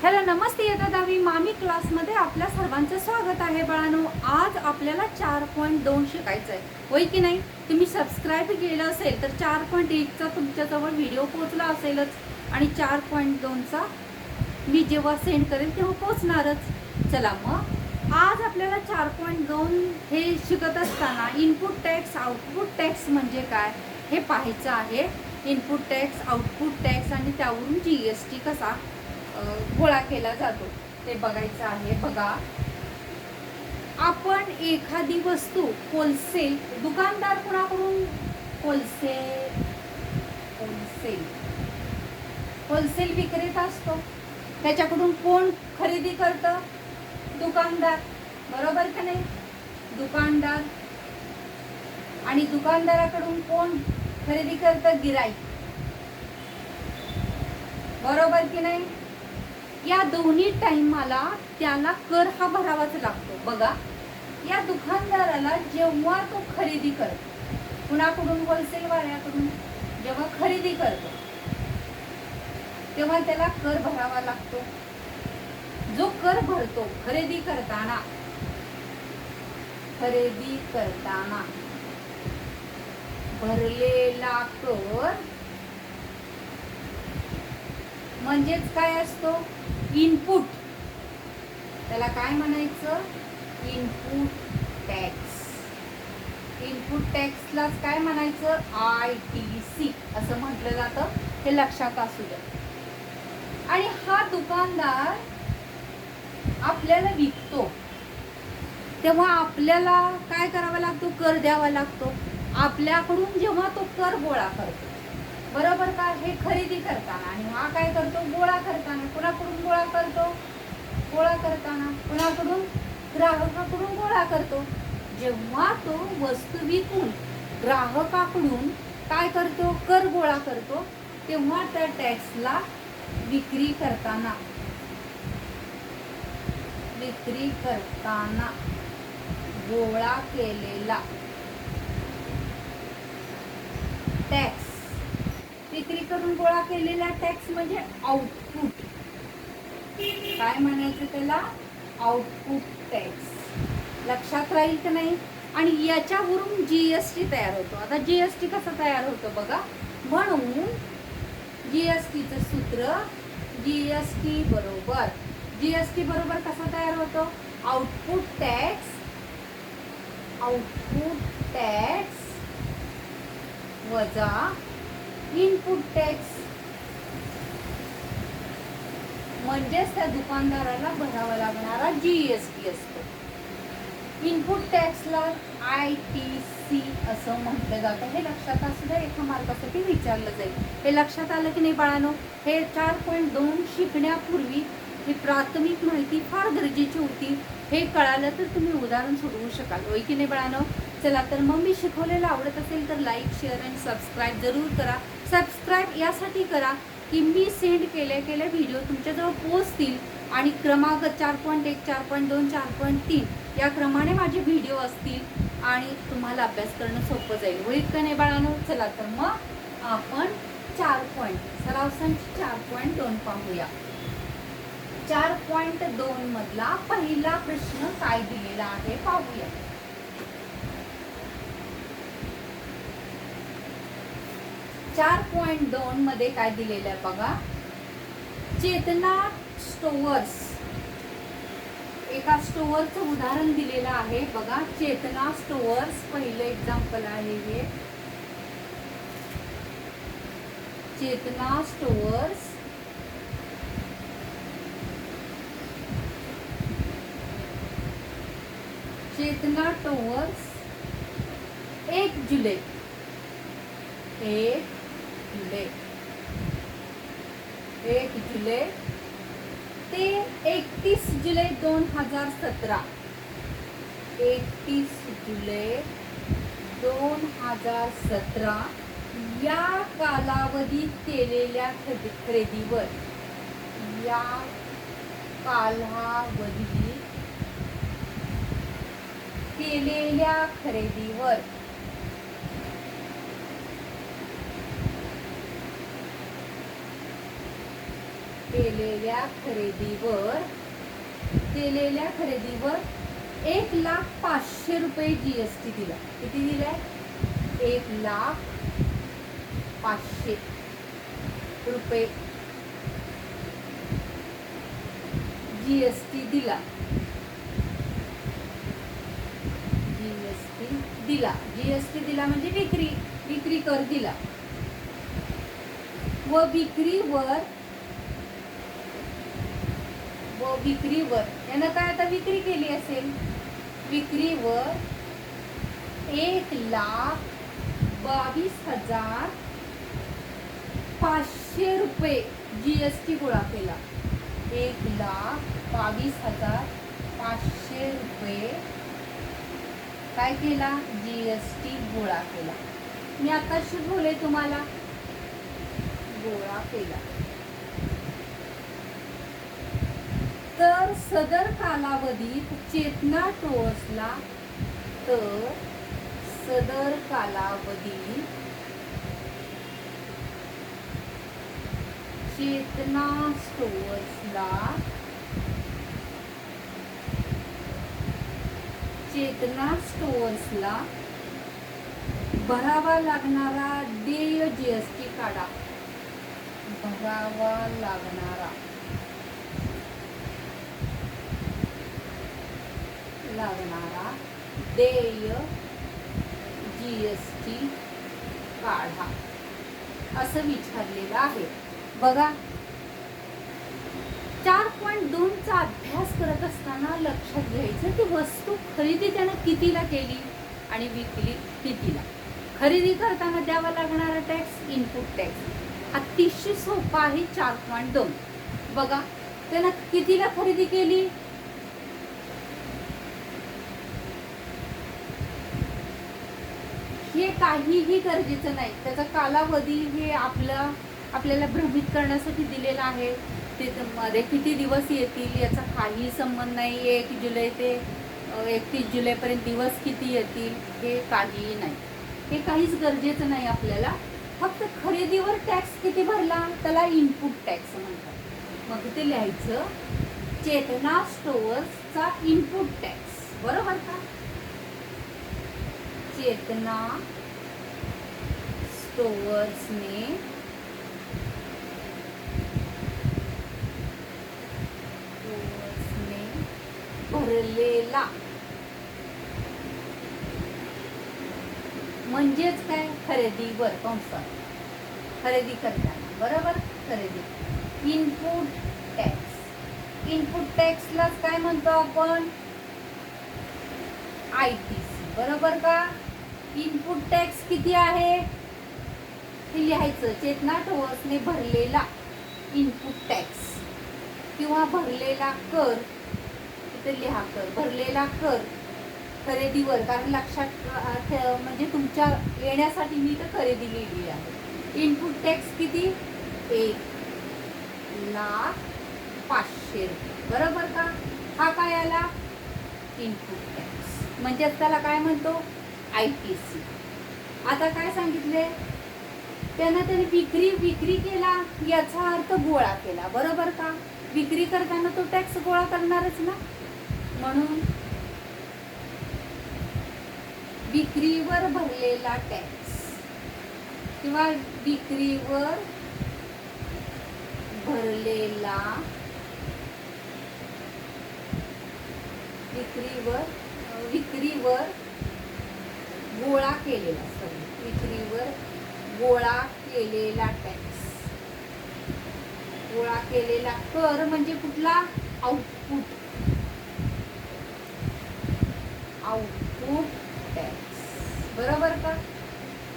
Hello नमस्ते येता दहावी मामी क्लासमध्ये आपल्या सर्वांचं स्वागत आहे बाळांनो. आज आपल्याला 4.2 शिकायचं आहे, होय की नाही? तुम्ही सबस्क्राईब केलं असेल तर 4.1चा तुमच्याजवळ व्हिडिओ पोहोचला असेलच आणि 4.2चा मी जेव्हा सेंड करेल तेव्हा पोहोचणारच. चला मग आज आपल्याला 4.2 हे शिकत असताना इनपुट टॅक्स आउटपुट टॅक्स म्हणजे काय हे पाहायचं आहे. इनपुट टॅक्स आउटपुट टॅक्स आणि त्यावरून GST कसा गोळा केला जातो ते बघायचं आहे. बघा, आपण एखादी वस्तू होलसेल दुकानदार कोणाकडून होलसेल विक्रेता असतो, त्याच्याकडून कोण खरेदी करतं? दुकानदार, बरोबर का नाही? दुकानदार. आणि दुकानदाराकडून कोण खरेदी करतं? गिराईक, बरोबर की नाही? या दोन्ही टाइमाला त्याला कर हा भरावाच लागतो. बघा, या दुकानदाराला जेव्हा तो खरेदी करतो कुणाकडून? होलसेल वाल्याकडून. जेव्हा खरेदी करतो तेव्हा त्याला कर भरावा लागतो. जो कर भरतो खरेदी करताना भरलेला कर म्हणजेच काय असतो? इनपुट. त्याला काय म्हणायचं? Input tax. इनपुट टॅक्सलाच काय म्हणायचं? ITC असं म्हटलं जातं. हे लक्षात असू द्या. आणि हा दुकानदार आपल्याला विकतो तेव्हा आपल्याला काय करावा लागतो? कर द्यावा लागतो. आपल्याकडून जेव्हा तो कर गोळा करतो, बरोबर का? हे खरेदी करताना. आणि हा काय करतो? गोळा करताना. कुणाकडून गोळा करतो? गोळा करताना कुणाकडून? ग्राहकाकडून गोळा करतो. जेव्हा तो वस्तू विकून ग्राहकाकडून काय करतो? कर गोळा करतो, तेव्हा त्या टॅक्सला विक्री करताना गोळा केलेला टॅक्स, विक्री करून गोळा केलेला टॅक्स म्हणजे आउटपुट. काय म्हणायचं त्याला? Output tax. लक्षात राहील का नाही? आणि याच्यावरून GST तयार होतो. आता GST कसं तयार होतं बघा. म्हणून GSTचं सूत्र GST बरोबर कसं तयार होतं? आउटपुट टॅक्स वजा इनपुट टॅक्स. म्हणजेच त्या दुकानदाराला भरावा लागणारा GST असतो. इनपुट टॅक्सला ITC असं म्हटलं जातं. हे लक्षात असू द्या, एका मार्कासाठी विचारलं जाईल. हे लक्षात आलं की नाही बाळांनो? हे 4.2 शिकण्यापूर्वी ही प्राथमिक माहिती फार गरजेची होती. हे कळालं तर तुम्ही उदाहरण सोडवू शकाल, होय की नाही बाळांनो? चला तर मग मी शिकवलेलं आवडत असेल तर लाईक, शेअर आणि सबस्क्राईब जरूर करा. सबस्क्राईब यासाठी करा की मी सेंड केल्या व्हिडिओ तुमच्याजवळ पोहोचतील आणि क्रमांक 4.1, 4.2, 4.3 या क्रमाने माझे व्हिडिओ असतील आणि तुम्हाला अभ्यास करणं सोपं जाईल, होईल का नाही बाळांनो? चला तर मग आपण सराव संच 4.2 पाहूया. 4.2 मधला पहिला प्रश्न काय दिलेला आहे पाहूया. 4.2 मध्ये काय दिलेलं आहे बघा. चेतना स्टोअर्स, एका स्टोअरचं उदाहरण दिलेलं आहे बघा. चेतना स्टोअर्स पहिलं एक्झाम्पल आहे हे. चेतना स्टोअर्स एक जुलै ते 31 जुलै 2017. 31 जुलै 2017 या कालावधीत केलेल्या खरेदीवर केलेल्या खरेदीवर 1,05,000 रुपये GST दिला. किती दिलाय? 1,05,000 रुपये GST दिला. GST दिला म्हणजे विक्री कर दिला. व विक्रीवर यानं काय आता विक्री केली असेल. विक्रीवर 1,22,500 रुपये GST गोळा केला. 1,22,500 रुपये काय केला? GST गोळा केला. मी आताशी बोले तुम्हाला, गोळा केला. तर सदर कालावधीत चेतना स्टोअर्सला चेतना स्टोअर्सला भरावा लागणारा देय GST काढा. भरावा लागणारा देय GST काढा असं विचारलेलं आहे. बघा, 4.2 चा अभ्यास करत असताना लक्षात घ्यायचं की वस्तू खरेदी त्यानं कितीला केली आणि विकली कितीला. खरेदी करताना द्यावा लागणारा टॅक्स इनपुट टॅक्स अतिशय सोपा आहे. 4.2 बघा, त्यानं कितीला खरेदी केली? हे काहीही गरजेचं नाही. त्याचा कालावधी हे आपल्याला भ्रमित करण्यासाठी दिलेला आहे. ते मध्ये किती दिवस येतील याचा काही संबंध नाही. 1 जुलै ते 31 जुलैपर्यंत दिवस किती येतील हे काहीही नाही. हे काहीच गरजेचं नाही आपल्याला. फक्त खरेदीवर टॅक्स किती भरला त्याला इनपुट टॅक्स म्हणतात. मग ते लिहायचं चेतना स्टोअर्सचा इनपुट टॅक्स. बरोबर का? चेतना स्टोअर्सने भरलेला म्हणजेच काय? खरेदीवर कंसात खरेदी करताना. बरोबर? खरेदी इनपुट टॅक्स. इनपुट टॅक्सलाच काय म्हणतो आपण? ITC. बरोबर का? इनपुट टॅक्स किती आहे हे लिहायचं. चेतना स्टोअर्सने भरलेला इनपुट टॅक्स किंवा भरलेला कर. इथे लिहा कर. भरलेला कर खरेदीवर, कारण लक्षात म्हणजे तुमच्या येण्यासाठी मी तर खरेदी लिहिली आहे. इनपुट टॅक्स किती? 1,05,000 रुपये. बरोबर का? हा काय आला? Input tax. म्हणजे त्याला काय म्हणतो? ITC. आता काय सांगितले? त्याने विक्री केला याचा अर्थ गोळा केला. बरोबर का? विक्री करताना तो टॅक्स गोळा करणारच ना. म्हणून विक्रीवर भरलेला टॅक्स किंवा विक्रीवर भरलेला विक्रीवर गोळा केलेला टॅक्स. गोळा केलेला कर म्हणजे कुठला? Output tax. बरोबर का?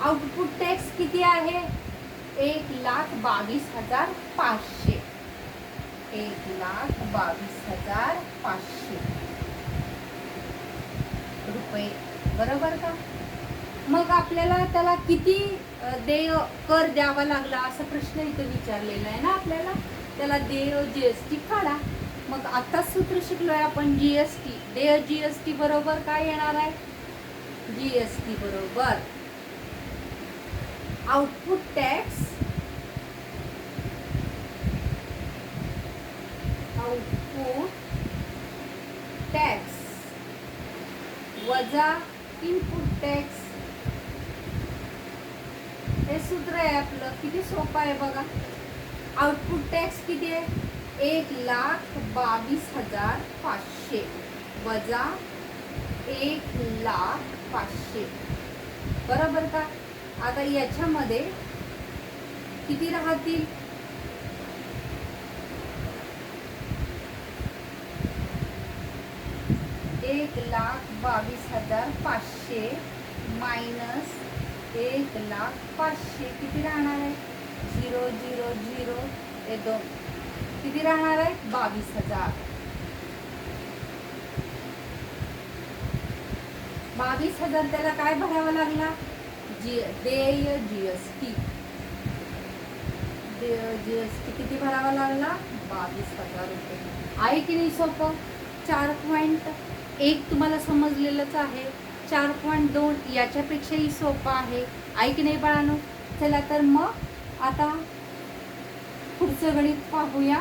आउटपुट टॅक्स किती आहे? 1,22,500. 1,22,500 रुपये. बरोबर का? मग आपल्याला त्याला किती देय कर द्यावा लागला असा प्रश्न इथे विचारलेला आहे ना आपल्याला. त्याला देय GST काढा. मग आता सूत्र शिकलोय आपण GST. देय GST बरोबर काय येणार आहे? GST बरोबर आउटपुट टॅक्स इनपुट टॅक्स वजा इनपुट टॅक्स. हे सूत्र आहे आपलं. किती सोपं आहे बघा. आउटपुट टॅक्स किती आहे? 1,22,500 वजा 1,05,000. बरोबर का? आता याच्यामध्ये किती राहतील? 1,22,500 मायनस 1,05,000 किती राहणार आहे? 0 0 0 हे 2 किती राहणार आहे? 22,000. 22,000 त्याला काय भरावा लागला? देय जीएसटी. जीएसटी किती भरावा लागला? 22,000 रुपये. आहे की नाही सोपं? 4.1 तुम्हाला समजलेलंच आहे. 4.2 याच्यापेक्षाही सोपं आहे. आहे की नाही बाळांनो? चला तर मग आता पुढचं गणित पाहूया.